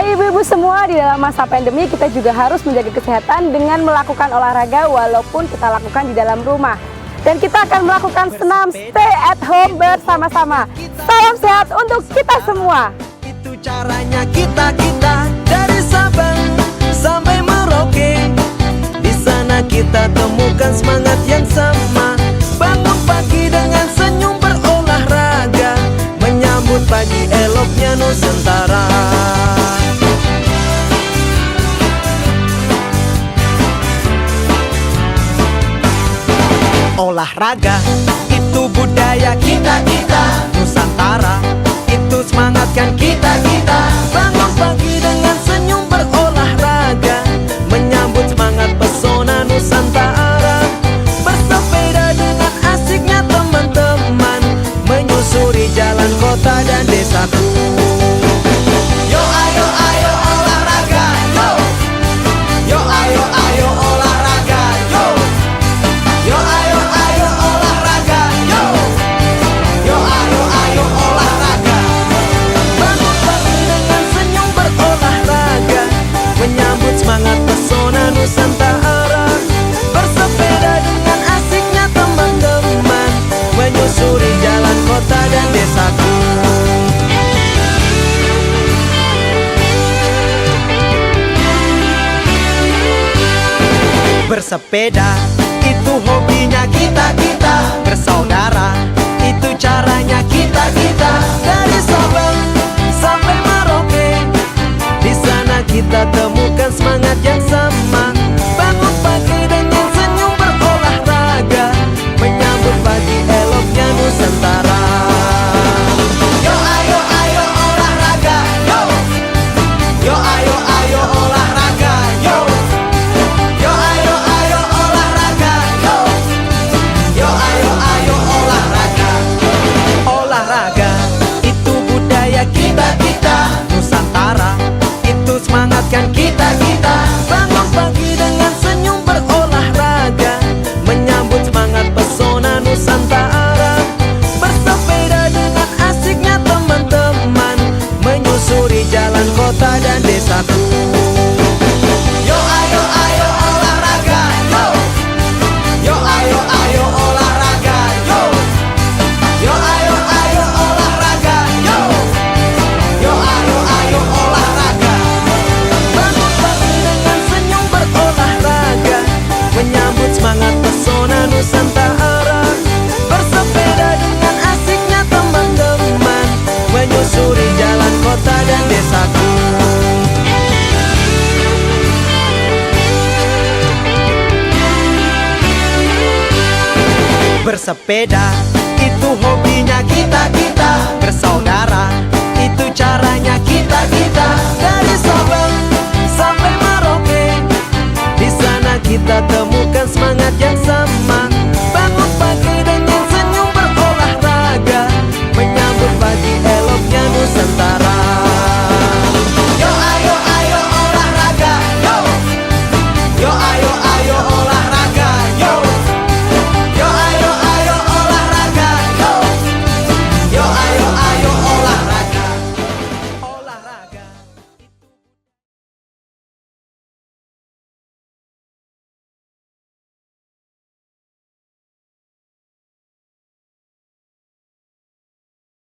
Hai ibu-ibu semua, di dalam masa pandemi kita juga harus menjaga kesehatan dengan melakukan olahraga walaupun kita lakukan di dalam rumah. Dan kita akan melakukan senam stay at home bersama-sama. Salam sehat untuk kita semua. Itu caranya kita dari Sabang sampai Merauke. Di sana kita temukan semangat yang sama. Bangun pagi dengan senyum berolahraga, menyambut pagi eloknya Nusantara. Olahraga itu budaya kita Nusantara, itu semangatkan kita bangun pagi dengan senyum berolahraga, menyambut semangat pesona Nusantara. Bersepeda dengan asiknya teman-teman, menyusuri jalan kota dan desaku. Yo ayo ayo olahraga, yo. Yo ayo ayo olahraga, yo. Yo ayo ayo olahraga, yo. Yo ayo ayo olahraga. Bangun pagi dengan senyum berolahraga, menyambut semangat pesona Nusantara. Bersepeda dengan asiknya teman-teman, menyusuri jalan kota dan desaku. Bersepeda itu hobinya kita bersaudara, itu caranya kita dari Sabang sampai Merauke. Di sana kita temukan semangat yang sama. Bangun pagi dengan senyum berolahraga, menyambut pagi eloknya Nusantara. Yo ayo ayo olahraga, yo. Yo ayo ayo olahraga, yo. Yo ayo ayo olahraga, yo. Yo ayo ayo olahraga. Olahraga itu budaya kita Nusantara, itu semangatkan kita bangun pagi dengan senyum berolahraga, menyambut semangat pesona Nusantara. Bersepeda dengan asiknya teman-teman, menyusuri jalan kota dan desaku. Yo ayo ayo olahraga, yo. Yo ayo ayo olahraga, yo. Yo ayo ayo olahraga, yo. Yo ayo ayo olahraga. Bangun pagi dengan senyum berolahraga, menyambut semangat pesona Nusantara. Bersepeda dengan asiknya teman-teman, menyusuri jalan kota dan desaku. Bersepeda itu hobinya kita bersaudara, itu caranya kita dari Sabang sampai Merauke. Di sana kita temukan